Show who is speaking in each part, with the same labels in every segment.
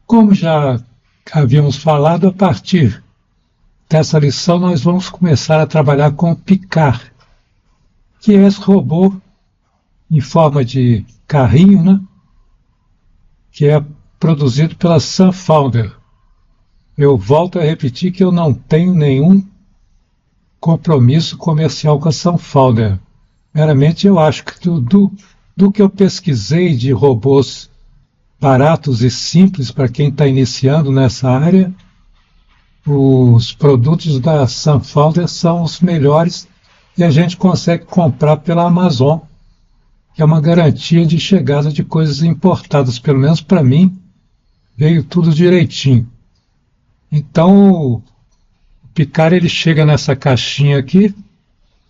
Speaker 1: Como já havíamos falado, a partir dessa lição nós vamos começar a trabalhar com o Picar, que é esse robô em forma de carrinho, né? Que é produzido pela SunFounder. Eu volto a repetir que eu não tenho nenhum compromisso comercial com a SunFounder. Meramente eu acho que do que eu pesquisei de robôs baratos e simples para quem está iniciando nessa área, os produtos da SunFounder são os melhores e a gente consegue comprar pela Amazon, que é uma garantia de chegada de coisas importadas. Pelo menos para mim, veio tudo direitinho. Então, o Picar ele chega nessa caixinha aqui,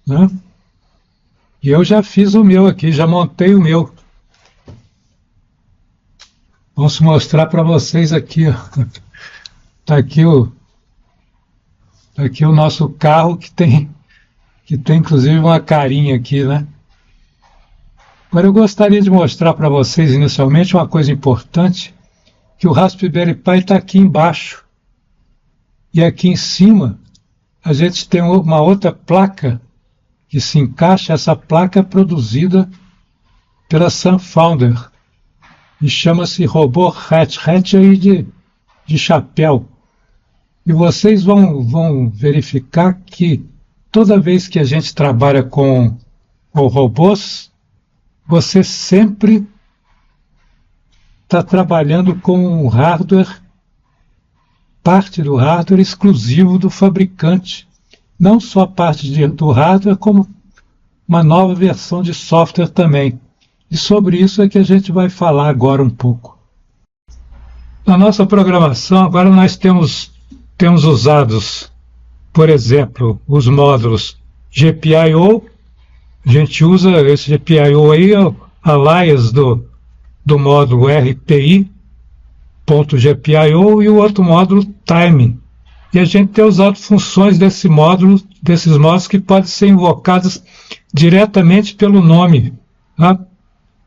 Speaker 1: né? E eu já fiz o meu aqui, já montei o meu. Posso mostrar para vocês aqui, ó. Tá aqui o nosso carro que tem inclusive uma carinha aqui, né? Agora eu gostaria de mostrar para vocês inicialmente uma coisa importante, que o Raspberry Pi está aqui embaixo. E aqui em cima a gente tem uma outra placa que se encaixa. Essa placa é produzida pela SunFounder e chama-se robô Hatch aí de chapéu. E vocês vão verificar que toda vez que a gente trabalha com robôs, você sempre está trabalhando com um hardware, parte do hardware exclusivo do fabricante. Não só a parte do hardware, como uma nova versão de software também. E sobre isso é que a gente vai falar agora um pouco. Na nossa programação, agora nós temos usados, por exemplo, os módulos GPIO. A gente usa esse GPIO aí, alias do módulo RPI.GPIO e o outro módulo Time. E a gente tem usado funções desses módulos que podem ser invocadas diretamente pelo nome, tá?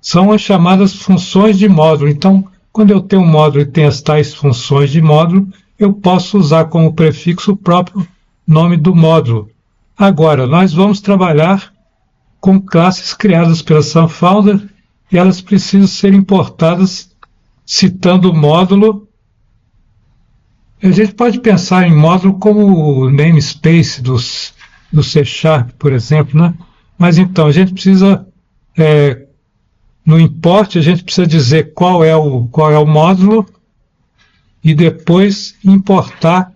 Speaker 1: São as chamadas funções de módulo. Então, quando eu tenho um módulo e tem as tais funções de módulo, eu posso usar como prefixo o próprio nome do módulo. Agora, nós vamos trabalhar com classes criadas pela SunFounder e elas precisam ser importadas citando o módulo. A gente pode pensar em módulo como o namespace do C#, por exemplo, né? Mas então, a gente precisa, no import, a gente precisa dizer qual é o módulo e depois importar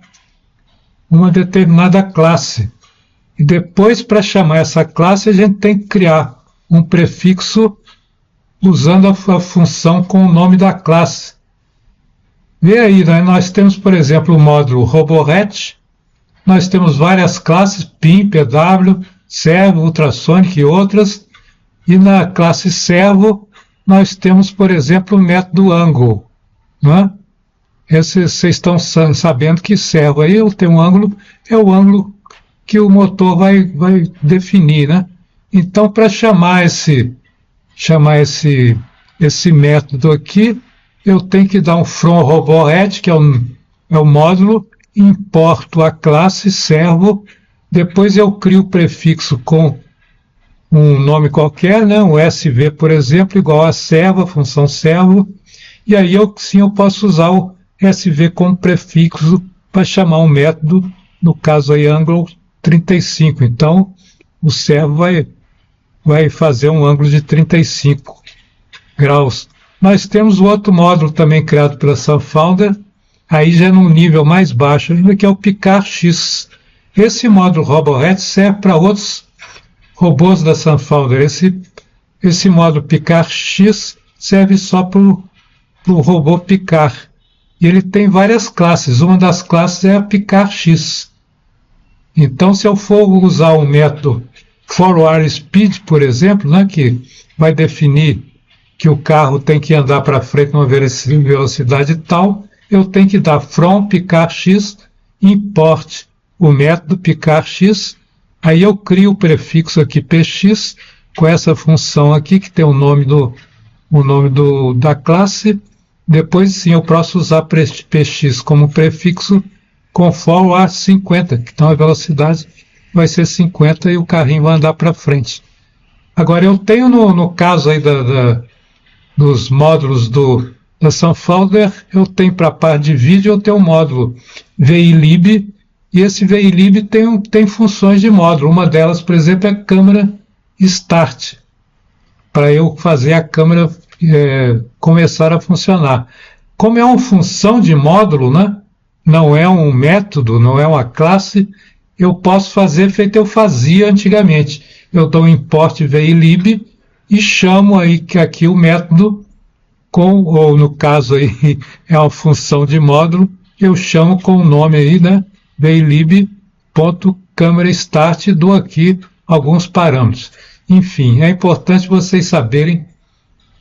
Speaker 1: uma determinada classe. E depois, para chamar essa classe, a gente tem que criar um prefixo usando a função com o nome da classe. Vê aí, né? Nós temos, por exemplo, o módulo RoboHatch, nós temos várias classes, PIM, PW, Servo, Ultrasonic e outras, e na classe Servo nós temos, por exemplo, o método Angle, né? Vocês estão sabendo que Servo aí tem um ângulo, é o ângulo que o motor vai definir, né? Então, para chamar esse método aqui, eu tenho que dar um from RoboHatch, que é o módulo, importo a classe Servo, depois eu crio o prefixo com um nome qualquer, né? Um SV, por exemplo, igual a Servo, a função Servo, e aí eu posso usar o SV como prefixo para chamar um método, no caso aí, ângulo 35. Então, o Servo vai fazer um ângulo de 35 graus. Nós temos o outro módulo também criado pela SunFounder, aí já num nível mais baixo, ainda que é o Picar-X. Esse módulo RoboHatch serve para outros robôs da SunFounder. Esse módulo Picar-X serve só para o robô Picar. E ele tem várias classes. Uma das classes é a Picar-X. Então, se eu for usar o método Forward Speed, por exemplo, né, que vai definir que o carro tem que andar para frente numa velocidade tal, eu tenho que dar from Picar-X, import o método Picar-X, aí eu crio o prefixo aqui px com essa função aqui, que tem o nome da classe, depois sim eu posso usar px como prefixo com for a 50, então a velocidade vai ser 50 e o carrinho vai andar para frente. Agora eu tenho no caso aí dos módulos da Sunfolder, eu tenho para a parte de vídeo, eu tenho um módulo VILib, e esse VILib tem funções de módulo. Uma delas, por exemplo, é a câmera Start, para eu fazer a câmera começar a funcionar. Como é uma função de módulo, né? Não é um método, não é uma classe, eu posso fazer feito eu fazia antigamente. Eu dou um import VILib e chamo aí que aqui o método ou no caso aí é uma função de módulo, eu chamo com o nome aí, né? VILib.cameraStart, dou aqui alguns parâmetros. Enfim, é importante vocês saberem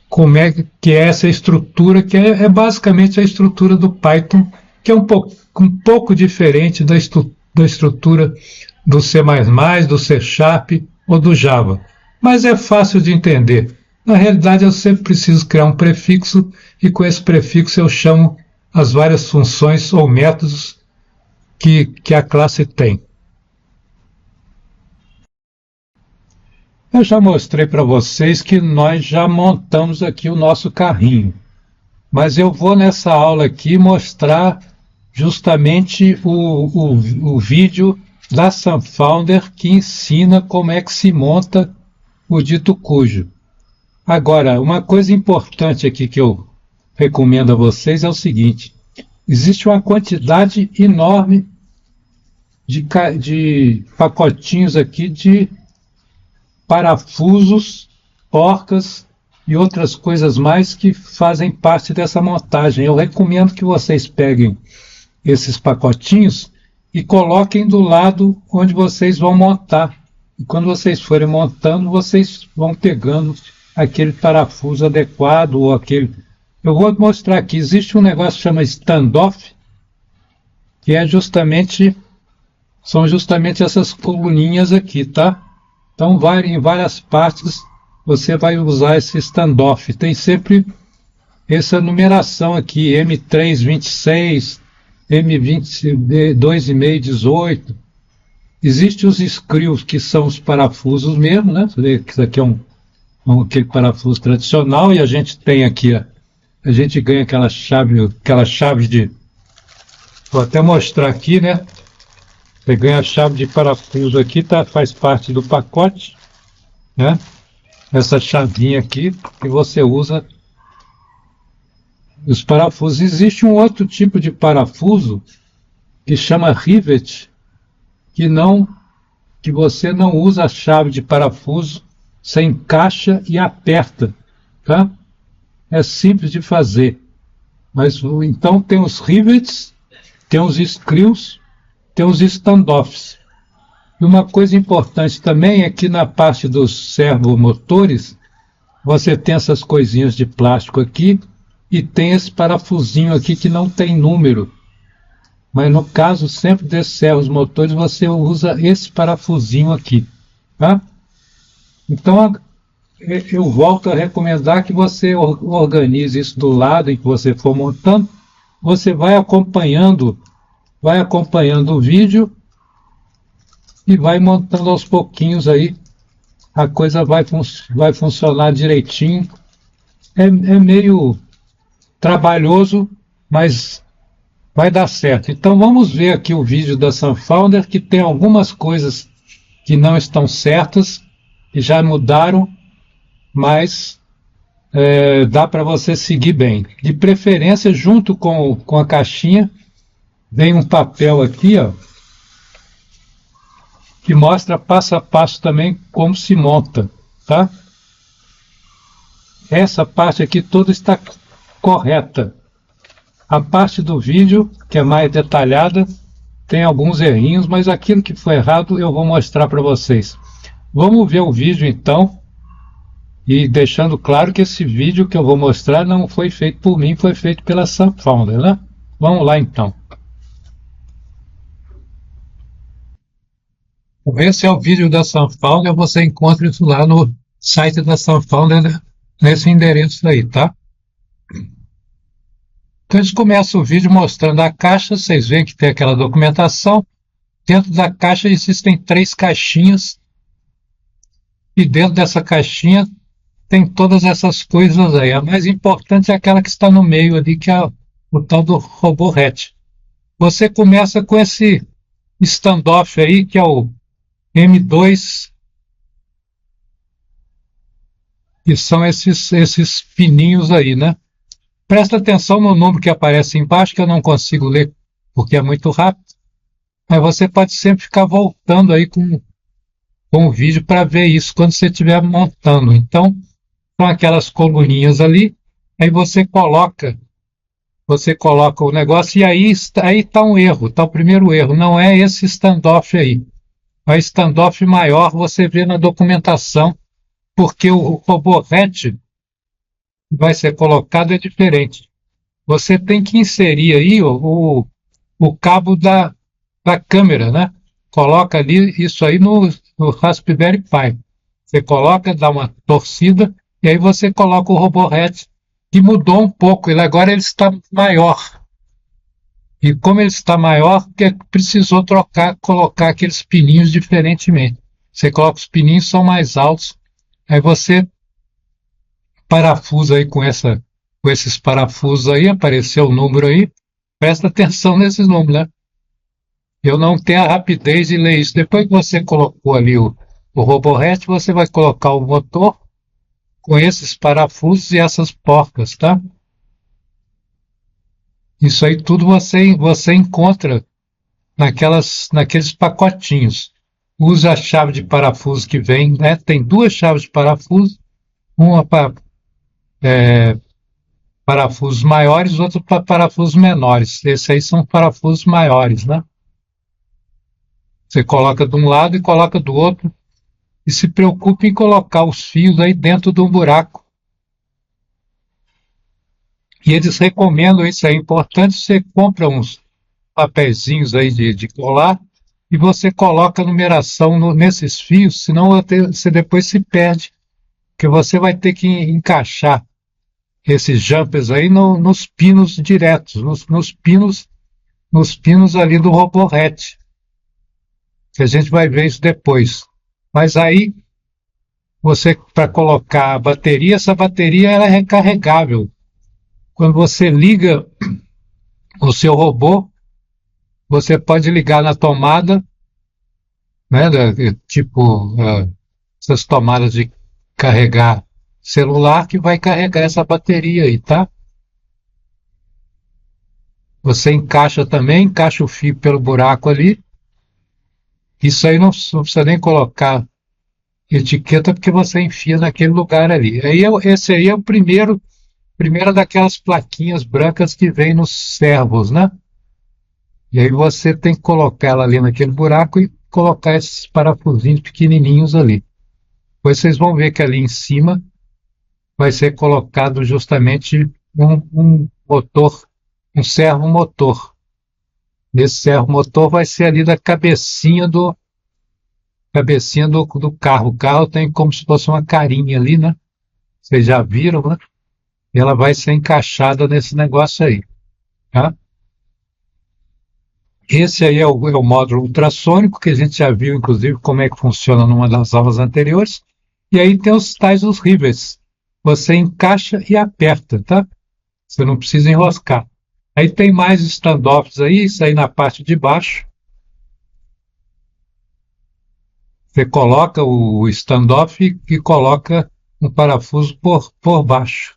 Speaker 1: como é que é essa estrutura, que é basicamente a estrutura do Python, que é um pouco diferente da estrutura do C++, do C Sharp ou do Java. Mas é fácil de entender. Na realidade, eu sempre preciso criar um prefixo e com esse prefixo eu chamo as várias funções ou métodos que a classe tem. Eu já mostrei para vocês que nós já montamos aqui o nosso carrinho, mas eu vou nessa aula aqui mostrar justamente o vídeo da Sunfolder que ensina como é que se monta o dito cujo. Agora, uma coisa importante aqui que eu recomendo a vocês é o seguinte: existe uma quantidade enorme de pacotinhos aqui de parafusos, porcas e outras coisas mais que fazem parte dessa montagem. Eu recomendo que vocês peguem esses pacotinhos e coloquem do lado onde vocês vão montar. E quando vocês forem montando, vocês vão pegando aquele parafuso adequado ou aquele... Eu vou mostrar aqui, existe um negócio que chama standoff, que são justamente essas coluninhas aqui, tá? Então, em várias partes, você vai usar esse standoff. Tem sempre essa numeração aqui, M326, M22,5, 18. Existem os screws, que são os parafusos mesmo, né? Isso aqui é aquele parafuso tradicional, e a gente tem aqui, a gente ganha aquela chave de... Vou até mostrar aqui, né? Você ganha a chave de parafuso aqui, tá? Faz parte do pacote, né? Essa chavinha aqui que você usa os parafusos. Existe um outro tipo de parafuso que chama rivet, que você não usa a chave de parafuso, você encaixa e aperta, tá? É simples de fazer. Mas então tem os rivets, tem os screws, tem os standoffs. E uma coisa importante também é que na parte dos servomotores, você tem essas coisinhas de plástico aqui e tem esse parafusinho aqui que não tem número. Mas no caso sempre desses servos motores, você usa esse parafusinho aqui, tá? Então eu volto a recomendar que você organize isso do lado em que você for montando. Você vai acompanhando o vídeo e vai montando aos pouquinhos aí, a coisa vai funcionar direitinho. É meio trabalhoso, mas vai dar certo. Então vamos ver aqui o vídeo da Sunfolder, que tem algumas coisas que não estão certas, que já mudaram, mas dá para você seguir bem. De preferência, junto com a caixinha, vem um papel aqui, ó, que mostra passo a passo também como se monta, tá? Essa parte aqui toda está correta. A parte do vídeo, que é mais detalhada, tem alguns errinhos, mas aquilo que foi errado eu vou mostrar para vocês. Vamos ver o vídeo então, e deixando claro que esse vídeo que eu vou mostrar não foi feito por mim, foi feito pela Sunfolder, né? Vamos lá então. Esse é o vídeo da Sunfolder, você encontra isso lá no site da Sunfolder, nesse endereço aí, tá? Então eles começam o vídeo mostrando a caixa, vocês veem que tem aquela documentação. Dentro da caixa existem 3 caixinhas, e dentro dessa caixinha tem todas essas coisas aí. A mais importante é aquela que está no meio ali, que é o tal do RoboRat. Você começa com esse standoff aí, que é o M2, que são esses pininhos aí, né? Presta atenção no número que aparece embaixo, que eu não consigo ler porque é muito rápido, mas você pode sempre ficar voltando aí com o vídeo para ver isso quando você estiver montando. Então, são aquelas coluninhas ali, aí você coloca o negócio, e aí está um erro, está o primeiro erro, não é esse standoff aí. A standoff maior você vê na documentação, porque o RoboRat vai ser colocado é diferente. Você tem que inserir aí o cabo da câmera, né? Coloca ali isso aí no Raspberry Pi. Você coloca, dá uma torcida, e aí você coloca o RoboRat, que mudou um pouco, agora ele está maior. E como ele está maior, precisou colocar aqueles pininhos diferentemente. Você coloca os pininhos, são mais altos, aí você parafusa aí com esses parafusos aí, apareceu o número aí, presta atenção nesses números, né? Eu não tenho a rapidez de ler isso. Depois que você colocou ali o RoboRat, você vai colocar o motor com esses parafusos e essas porcas, tá? Isso aí tudo você encontra naqueles pacotinhos. Use a chave de parafuso que vem, né? Tem 2 chaves de parafuso, uma para parafusos maiores, outra para parafusos menores. Esses aí são parafusos maiores, né? Você coloca de um lado e coloca do outro, e se preocupe em colocar os fios aí dentro de um buraco. E eles recomendam isso aí. É importante, você compra uns papeizinhos aí de colar e você coloca a numeração nesses fios, senão você depois se perde, porque você vai ter que encaixar esses jumpers aí nos pinos diretos, nos pinos ali do RoboRat, que a gente vai ver isso depois. Mas aí, você, para colocar a bateria, essa bateria ela é recarregável. Quando você liga o seu robô, você pode ligar na tomada, né, tipo essas tomadas de carregar celular, que vai carregar essa bateria aí, tá? Você encaixa o fio pelo buraco ali. Isso aí não precisa nem colocar etiqueta, porque você enfia naquele lugar ali. Esse aí é primeira daquelas plaquinhas brancas que vem nos servos, né? E aí você tem que colocar ela ali naquele buraco e colocar esses parafusinhos pequenininhos ali. Depois vocês vão ver que ali em cima vai ser colocado justamente um motor, um servo motor. Nesse servo motor vai ser ali da cabecinha do carro. O carro tem como se fosse uma carinha ali, né? Vocês já viram, né? E ela vai ser encaixada nesse negócio aí, tá? Esse aí é o módulo ultrassônico, que a gente já viu, inclusive, como é que funciona numa das aulas anteriores. E aí tem os rivets. Você encaixa e aperta, tá? Você não precisa enroscar. Aí tem mais standoffs aí, isso aí na parte de baixo. Você coloca o standoff e coloca um parafuso por baixo.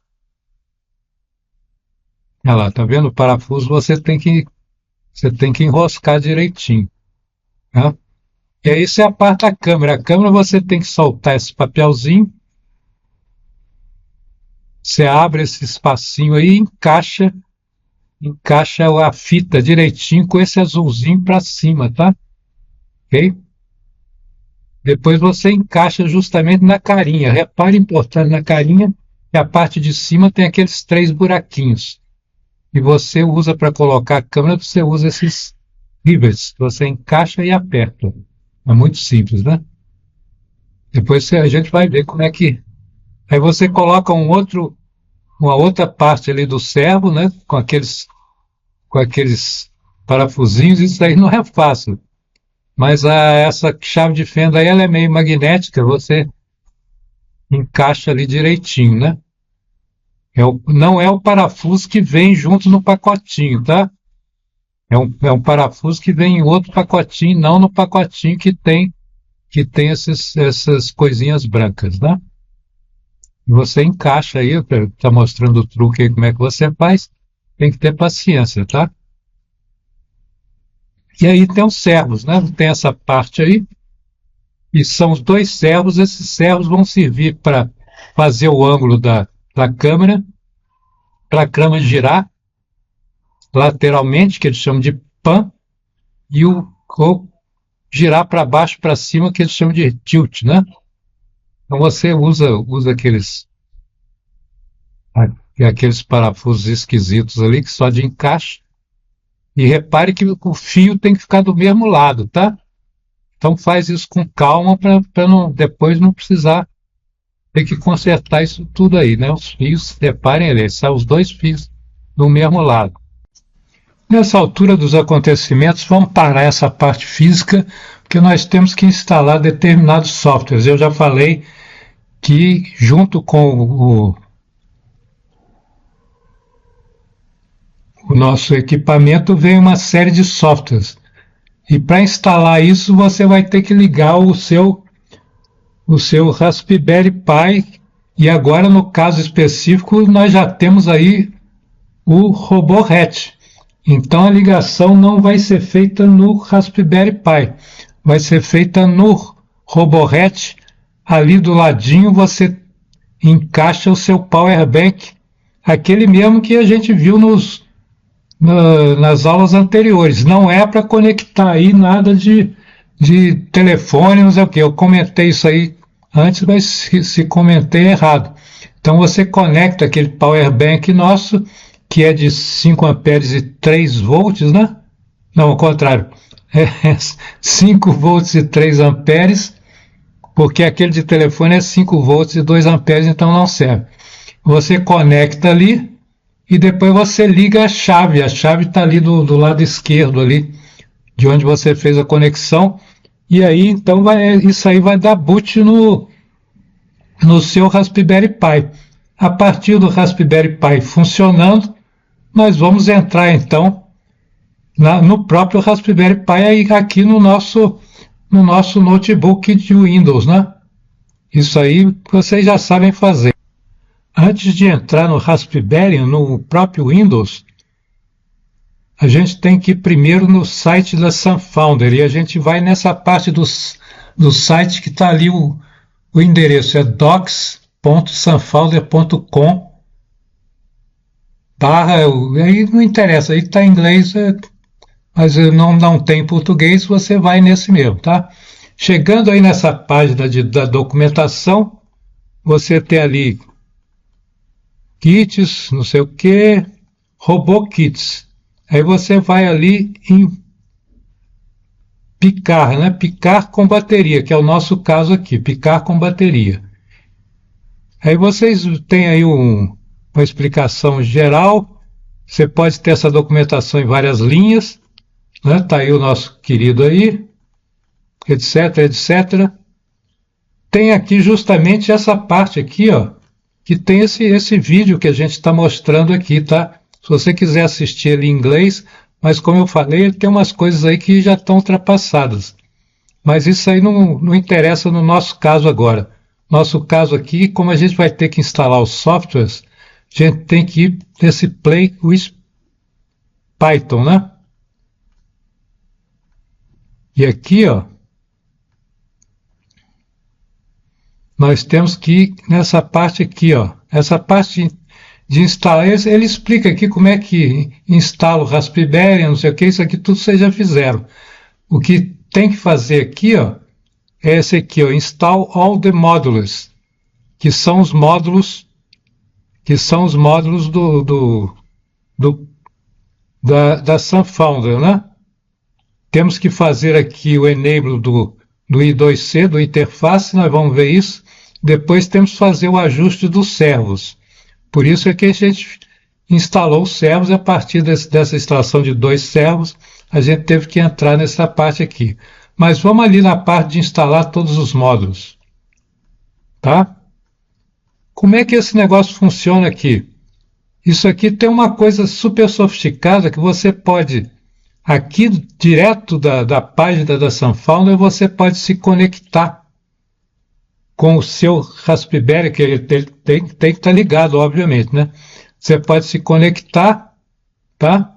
Speaker 1: Olha lá, tá vendo? O parafuso você tem que enroscar direitinho, tá? E aí isso é a parte da câmera. A câmera você tem que soltar esse papelzinho. Você abre esse espacinho aí e encaixa a fita direitinho com esse azulzinho para cima, tá? Ok? Depois você encaixa justamente na carinha. Repare, importante na carinha, que a parte de cima tem aqueles 3 buraquinhos. E você usa para colocar a câmera, você usa esses rivets. Você encaixa e aperta. É muito simples, né? Depois a gente vai ver como é que... Aí você coloca um outro uma outra parte ali do servo, né, com aqueles parafusinhos, isso aí não é fácil. Mas essa chave de fenda aí, ela é meio magnética, você encaixa ali direitinho, né? Não é o parafuso que vem junto no pacotinho, tá? É um parafuso que vem em outro pacotinho, não no pacotinho que tem essas coisinhas brancas, né? E você encaixa aí, tá mostrando o truque aí, como é que você faz, tem que ter paciência, tá? E aí tem os servos, né? Tem essa parte aí, e são os dois servos, esses servos vão servir para fazer o ângulo da câmera, para a câmera girar lateralmente, que eles chamam de pan, e ou girar para baixo, para cima, que eles chamam de tilt, né? Então você usa aqueles parafusos esquisitos ali, que só de encaixe, e repare que o fio tem que ficar do mesmo lado, tá? Então faz isso com calma para depois não precisar ter que consertar isso tudo aí, né? Os fios, reparem ali, são os dois fios do mesmo lado. Nessa altura dos acontecimentos, vamos parar essa parte física, porque nós temos que instalar determinados softwares. Eu já falei que junto com o nosso equipamento vem uma série de softwares. E para instalar isso, você vai ter que ligar o seu Raspberry Pi. E agora, no caso específico, nós já temos aí o RoboHatch. Então a ligação não vai ser feita no Raspberry Pi, vai ser feita no RoboHatch. Ali do ladinho você encaixa o seu Power Bank, aquele mesmo que a gente viu nas aulas anteriores. Não é para conectar aí nada de telefone, não sei o que. Eu comentei isso aí antes, mas se comentei errado. Então você conecta aquele Power Bank nosso, que é de 5 amperes e 3 volts, né? Não, ao contrário. É 5 volts e 3 amperes, porque aquele de telefone é 5 volts e 2 amperes, então não serve. Você conecta ali e depois você liga a chave. A chave está ali do lado esquerdo ali, de onde você fez a conexão. E aí, então, isso aí vai dar boot no seu Raspberry Pi. A partir do Raspberry Pi funcionando, nós vamos entrar então no próprio Raspberry Pi aqui no nosso notebook de Windows, né? Isso aí vocês já sabem fazer. Antes de entrar no Raspberry, no próprio Windows, a gente tem que ir primeiro no site da SunFounder, e a gente vai nessa parte do site que está ali, o endereço é docs.sunfounder.com. Aí não interessa, aí está em inglês, mas não tem português, você vai nesse mesmo, tá? Chegando aí nessa página da documentação, você tem ali kits, não sei o que, RoboKits. Aí você vai ali em picar, né? Picar com bateria, que é o nosso caso aqui, picar com bateria. Aí vocês têm aí uma explicação geral, você pode ter essa documentação em várias linhas, né? Tá aí o nosso querido aí, etc, etc. Tem aqui justamente essa parte aqui, ó, que tem esse vídeo que a gente está mostrando aqui, tá? Se você quiser assistir ele em inglês, mas como eu falei, ele tem umas coisas aí que já estão ultrapassadas. Mas isso aí não interessa no nosso caso agora. Nosso caso aqui, como a gente vai ter que instalar os softwares, a gente tem que ir nesse Play with Python, né? E aqui, ó, nós temos que ir nessa parte aqui, ó. Essa parte de instalar, ele explica aqui como é que instala o Raspberry, não sei o que, isso aqui tudo vocês já fizeram. O que tem que fazer aqui, ó, é esse aqui, ó, Install all the modules, que são os módulos da SunFounder, né? Temos que fazer aqui o enable do I2C, do interface, nós vamos ver isso. Depois temos que fazer o ajuste dos servos. Por isso é que a gente instalou os servos, e a partir dessa instalação de 2 servos, a gente teve que entrar nessa parte aqui. Mas vamos ali na parte de instalar todos os módulos. Tá? Como é que esse negócio funciona aqui? Isso aqui tem uma coisa super sofisticada que você pode, aqui direto da página da Sunfounder, você pode se conectar com o seu Raspberry, que ele tem que estar ligado, obviamente, né? Você pode se conectar, tá?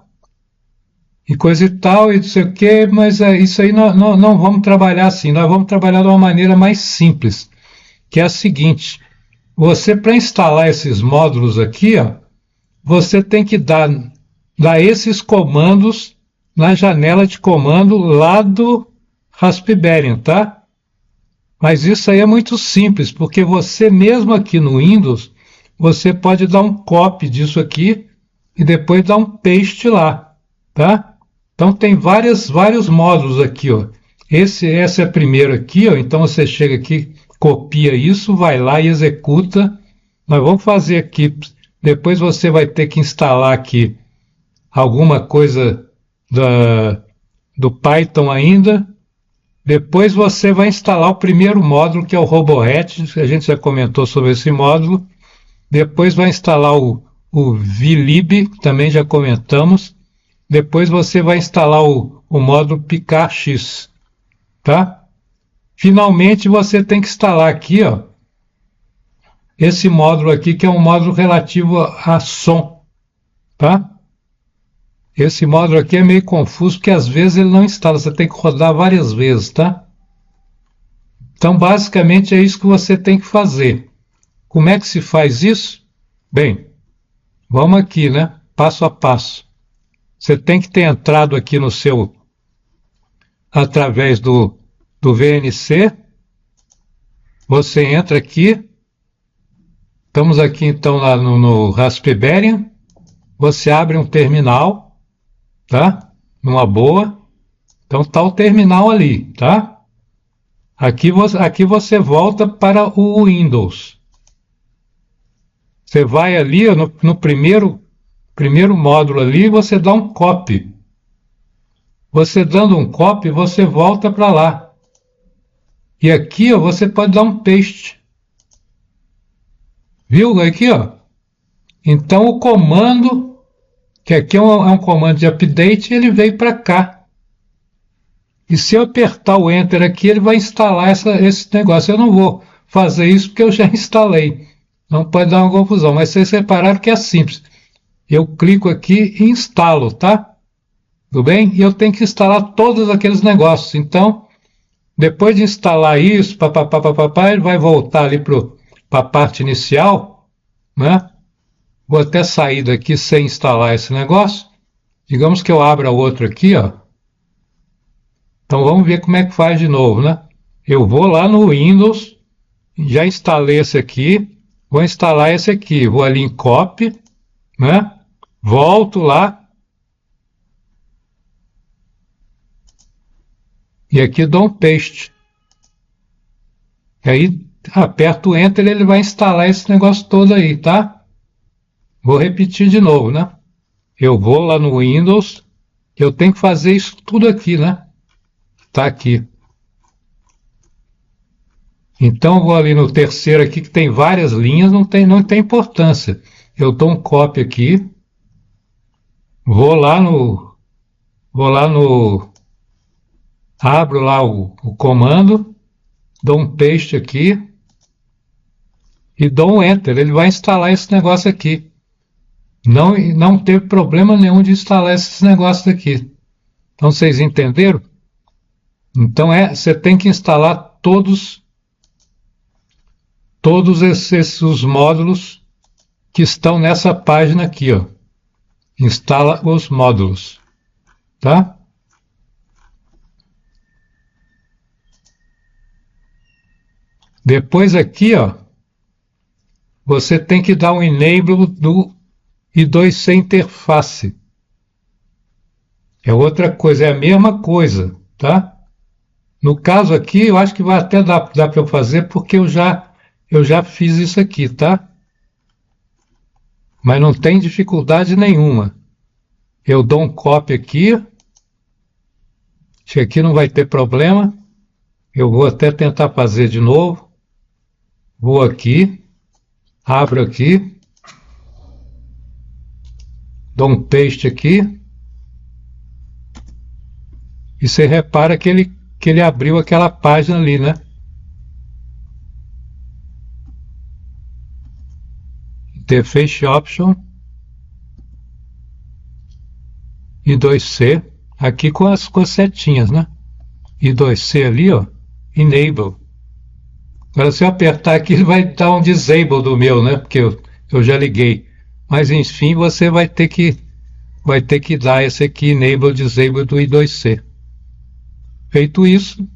Speaker 1: E coisa e tal, e não sei o quê, mas isso aí não vamos trabalhar assim, nós vamos trabalhar de uma maneira mais simples, que é a seguinte: você, para instalar esses módulos aqui, ó, você tem que dar esses comandos na janela de comando lá do Raspberry, tá? Mas isso aí é muito simples, porque você mesmo aqui no Windows, você pode dar um copy disso aqui e depois dar um paste lá, tá? Então tem vários módulos aqui, ó. Esse é o primeiro aqui, ó. Então você chega aqui, copia isso, vai lá e executa. Nós vamos fazer aqui. Depois você vai ter que instalar aqui alguma coisa do Python ainda. Depois você vai instalar o primeiro módulo, que é o Robohet, a gente já comentou sobre esse módulo. Depois vai instalar o VLib, que também já comentamos. Depois você vai instalar o módulo PicarX, tá? Finalmente você tem que instalar aqui, ó, esse módulo aqui, que é um módulo relativo a som, tá? Esse módulo aqui é meio confuso, porque às vezes ele não instala, você tem que rodar várias vezes, tá? Então, basicamente, é isso que você tem que fazer. Como é que se faz isso? Bem, vamos aqui, né? Passo a passo. Você tem que ter entrado aqui no seu, através do VNC. Você entra aqui. Estamos aqui, então, lá no Raspberry. Você abre um terminal, tá? Numa boa. Então, está o terminal ali, tá? Aqui você volta para o Windows. Você vai ali, ó, no primeiro módulo ali, você dá um copy. Você dando um copy, você volta para lá. E aqui, ó, você pode dar um paste. Viu aqui, ó? Então o comando, que aqui é um comando de update, ele veio para cá. E se eu apertar o Enter aqui, ele vai instalar esse negócio. Eu não vou fazer isso porque eu já instalei. Não pode dar uma confusão, mas vocês repararam que é simples. Eu clico aqui e instalo, tá? Tudo bem? E eu tenho que instalar todos aqueles negócios. Então, depois de instalar isso, ele vai voltar ali para a parte inicial, né? Vou até sair daqui sem instalar esse negócio. Digamos que eu abra outro aqui, ó. Então vamos ver como é que faz de novo, né? Eu vou lá no Windows, já instalei esse aqui, vou instalar esse aqui, vou ali em Copy, né? Volto lá e aqui dou um Paste. E aí aperto o Enter e ele vai instalar esse negócio todo aí, tá? Vou repetir de novo, né? Eu vou lá no Windows, eu tenho que fazer isso tudo aqui, né? Tá aqui. Então eu vou ali no terceiro aqui, que tem várias linhas, não tem importância. Eu dou um copy aqui, vou lá no abro lá o comando, dou um paste aqui e dou um enter. Ele vai instalar esse negócio aqui. Não teve problema nenhum de instalar esses negócios aqui. Então vocês entenderam? Então você tem que instalar todos esses os módulos que estão nessa página aqui, ó. Instala os módulos, tá? Depois aqui, ó, você tem que dar um enable do I2C interface. É outra coisa, é a mesma coisa, tá? No caso aqui, eu acho que vai até dar para eu fazer, porque eu já fiz isso aqui, tá? mas não tem dificuldade nenhuma. Eu dou um copy aqui, acho que aqui não vai ter problema. Eu vou até tentar fazer de novo. Vou aqui, abro aqui, dou um paste aqui, e você repara que ele abriu aquela página ali, né? Interface Option e 2C, aqui com as setinhas, né? E 2C ali, ó, Enable. Agora, se eu apertar aqui, ele vai dar um Disable do meu, né? Porque eu já liguei. Mas, enfim, você vai ter que dar esse aqui, Enable, Disable do I2C. Feito isso,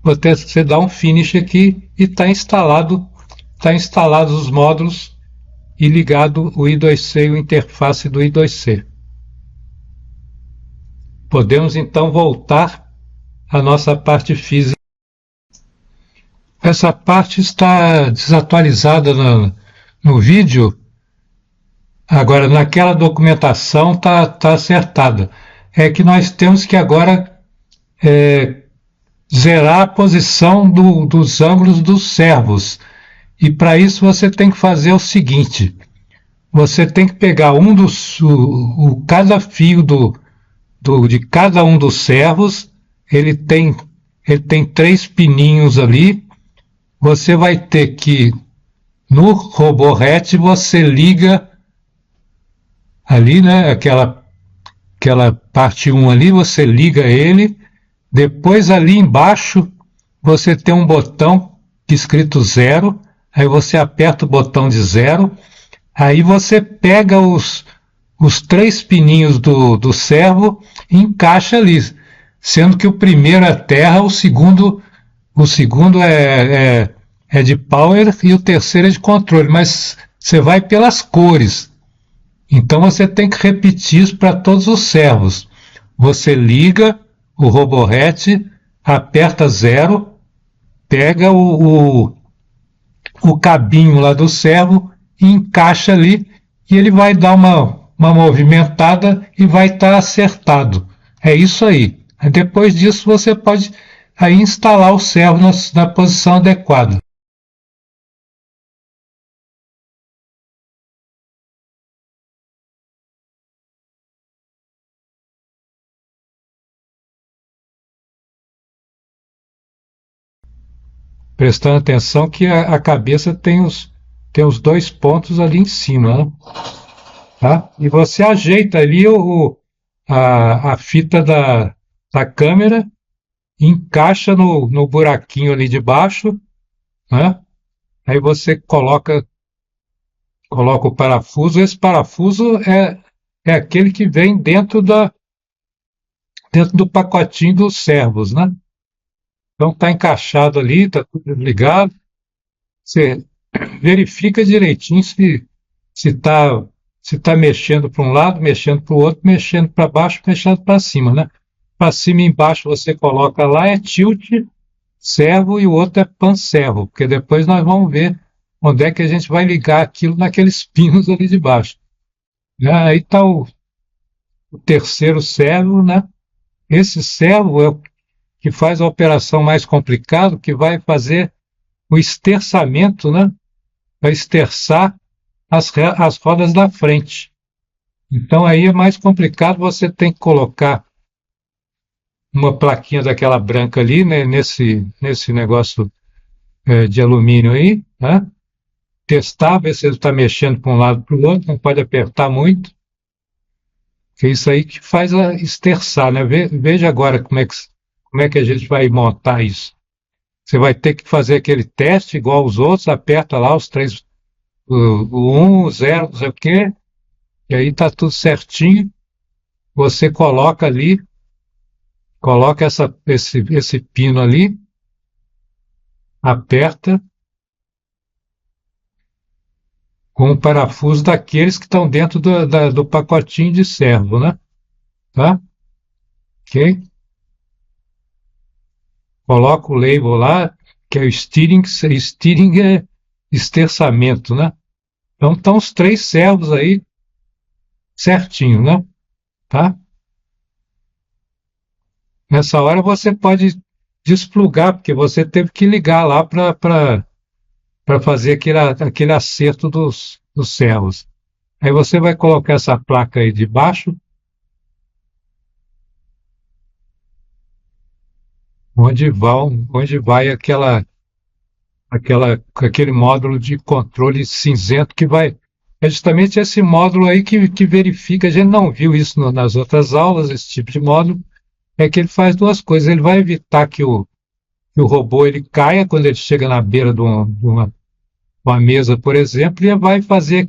Speaker 1: você dá um Finish aqui e está instalados os módulos e ligado o I2C e o interface do I2C. Podemos então voltar à nossa parte física. Essa parte está desatualizada no vídeo. Agora, naquela documentação está acertada. É que nós temos que agora zerar a posição dos ângulos dos servos. E para isso você tem que fazer o seguinte: você tem que pegar cada fio de cada um dos servos. Ele tem 3 pininhos ali. Você vai ter que, no RoboRet, você liga ali, né? Aquela parte 1 ali, você liga ele. Depois ali embaixo você tem um botão escrito 0. Aí você aperta o botão de 0. Aí você pega os 3 pininhos do servo e encaixa ali. Sendo que o primeiro é terra, o segundo é de power e o terceiro é de controle. Mas você vai pelas cores. Então você tem que repetir isso para todos os servos. Você liga o RoboRet, aperta 0, pega o cabinho lá do servo e encaixa ali, e ele vai dar uma movimentada e vai estar acertado. É isso aí. Depois disso você pode aí instalar o servo na posição adequada. Prestando atenção que a cabeça tem os 2 pontos ali em cima, né? Tá? E você ajeita ali a fita da câmera, encaixa no buraquinho ali de baixo, né? Aí você coloca o parafuso. Esse parafuso é aquele que vem dentro do pacotinho dos servos, né? Então está encaixado ali, está tudo ligado. Você verifica direitinho se tá mexendo para um lado, mexendo para o outro, mexendo para baixo, mexendo para cima, né? Para cima e embaixo você coloca lá, é tilt servo, e o outro é pan servo, porque depois nós vamos ver onde é que a gente vai ligar aquilo naqueles pinos ali de baixo. Aí está o terceiro servo, né? Esse servo é o que faz a operação mais complicada, que vai fazer o esterçamento, né? Vai esterçar as rodas da frente. Então aí é mais complicado, você tem que colocar uma plaquinha daquela branca ali, né, nesse negócio de alumínio aí, né? Testar, ver se ele está mexendo para um lado para o outro, não pode apertar muito, que é isso aí que faz a esterçar, né? Veja agora como é que a gente vai montar isso. Você vai ter que fazer aquele teste igual aos outros, aperta lá os 3, o 1, o 0, não sei o quê, e aí está tudo certinho. Você coloca ali, coloca esse pino ali, aperta com o parafuso daqueles que estão dentro do pacotinho de servo, né? Tá? Ok? coloca o label lá, que é o steering, steering é esterçamento, né? Então estão os 3 servos aí certinho, né? Tá? Nessa hora você pode desplugar, porque você teve que ligar lá para fazer aquele acerto dos servos. Aí você vai colocar essa placa aí de baixo, onde vai aquele módulo de controle cinzento que vai. É justamente esse módulo aí que verifica, a gente não viu isso nas outras aulas, esse tipo de módulo, é que ele faz 2 coisas. Ele vai evitar que o robô ele caia quando ele chega na beira de uma mesa, por exemplo, e vai fazer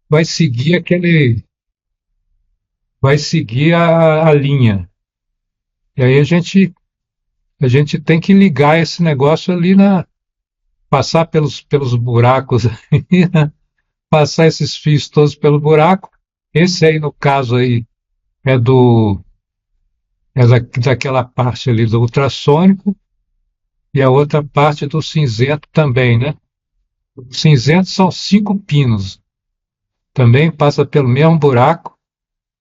Speaker 1: vai seguir vai seguir a linha. E aí a gente tem que ligar esse negócio ali passar pelos buracos, aí, né? Passar esses fios todos pelo buraco. Esse aí, no caso aí, é daquela parte ali do ultrassônico e a outra parte do cinzento também, né? O cinzento são 5 pinos, também passa pelo mesmo buraco,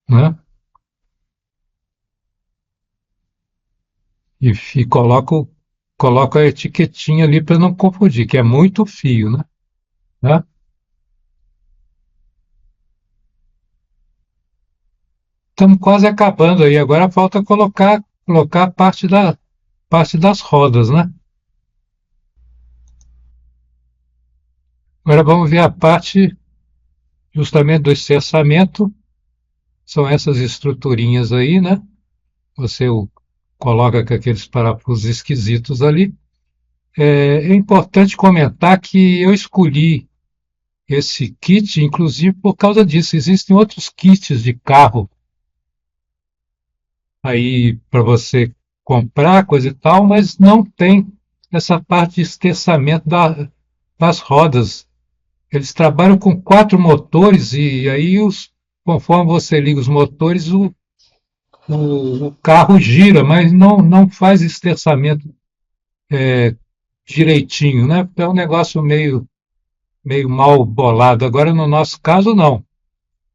Speaker 1: né? E coloco a etiquetinha ali para não confundir, que é muito fio, né? Tá? Estamos quase acabando aí. Agora falta colocar a parte das rodas, né? Agora vamos ver a parte justamente do esterçamento. São essas estruturinhas aí, né? Você coloca com aqueles parafusos esquisitos ali. É importante comentar que eu escolhi esse kit, inclusive por causa disso. Existem outros kits de carro aí para você comprar, coisa e tal, mas não tem essa parte de esterçamento das rodas. Eles trabalham com 4 motores e aí, conforme você liga os motores, o carro gira, mas não faz esterçamento direitinho, né? É um negócio meio mal bolado. Agora, no nosso caso, não.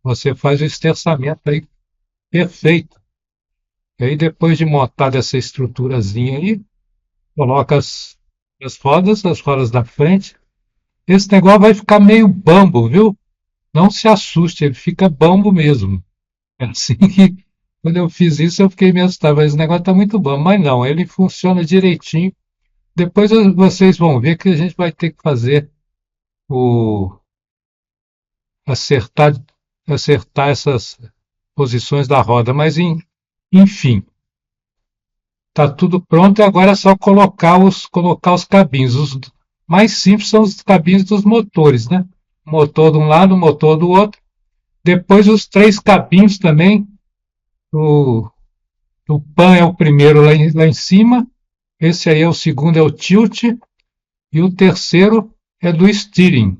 Speaker 1: Você faz o esterçamento aí perfeito. E aí, depois de montar essa estruturazinha aí, coloca as rodas da frente. Esse negócio vai ficar meio bambo, viu? Não se assuste, ele fica bambo mesmo. É assim que, quando eu fiz isso, eu fiquei meio assustado, mas esse negócio está muito bom. Mas não, ele funciona direitinho. Depois vocês vão ver que a gente vai ter que fazer o acertar, acertar essas posições da roda. Mas, enfim, está tudo pronto e agora é só colocar os cabinhos. Os mais simples são os cabinhos dos motores, né? Motor de um lado, motor do outro. Depois os 3 cabinhos também. O pan é o primeiro lá em cima. Esse aí é o segundo, é o tilt. E o terceiro é do steering.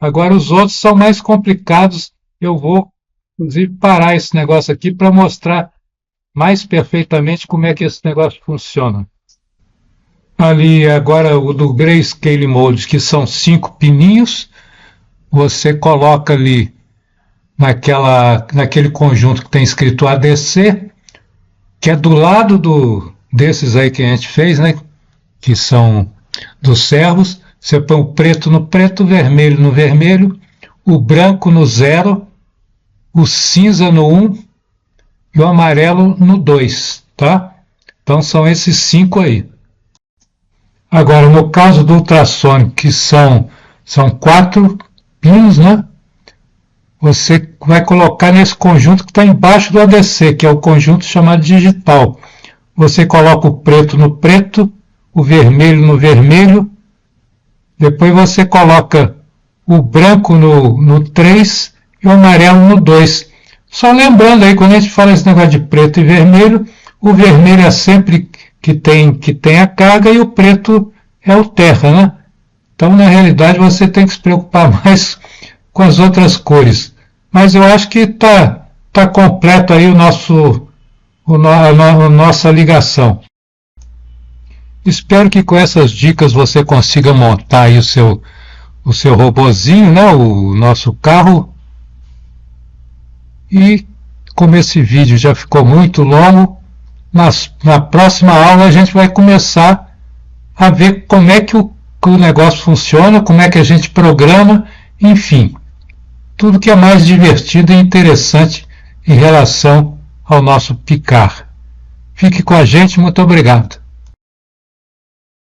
Speaker 1: Agora os outros são mais complicados. Eu vou, inclusive, parar esse negócio aqui para mostrar mais perfeitamente como é que esse negócio funciona. Ali agora o do Grayscale Mode, que são 5 pininhos. Você coloca ali naquele conjunto que tem escrito ADC, que é do lado desses aí que a gente fez, né? Que são dos servos. Você põe o preto no preto, o vermelho no vermelho, o branco no 0, o cinza no 1 e o amarelo no 2, tá? Então são esses 5 aí. Agora, no caso do ultrassônico, que são 4 pinos, né? Você vai colocar nesse conjunto que está embaixo do ADC, que é o conjunto chamado digital. Você coloca o preto no preto, o vermelho no vermelho, depois você coloca o branco no 3 e o amarelo no 2. Só lembrando aí, quando a gente fala esse negócio de preto e vermelho, o vermelho é sempre que tem a carga e o preto é o terra, né? Então, na realidade, você tem que se preocupar mais com as outras cores. Mas eu acho que tá completo aí a nossa ligação. Espero que com essas dicas você consiga montar aí o seu robozinho, né, o nosso carro. E como esse vídeo já ficou muito longo, na próxima aula a gente vai começar a ver como é que o negócio funciona, como é que a gente programa, enfim, tudo que é mais divertido e interessante em relação ao nosso picar. Fique com a gente, muito obrigado.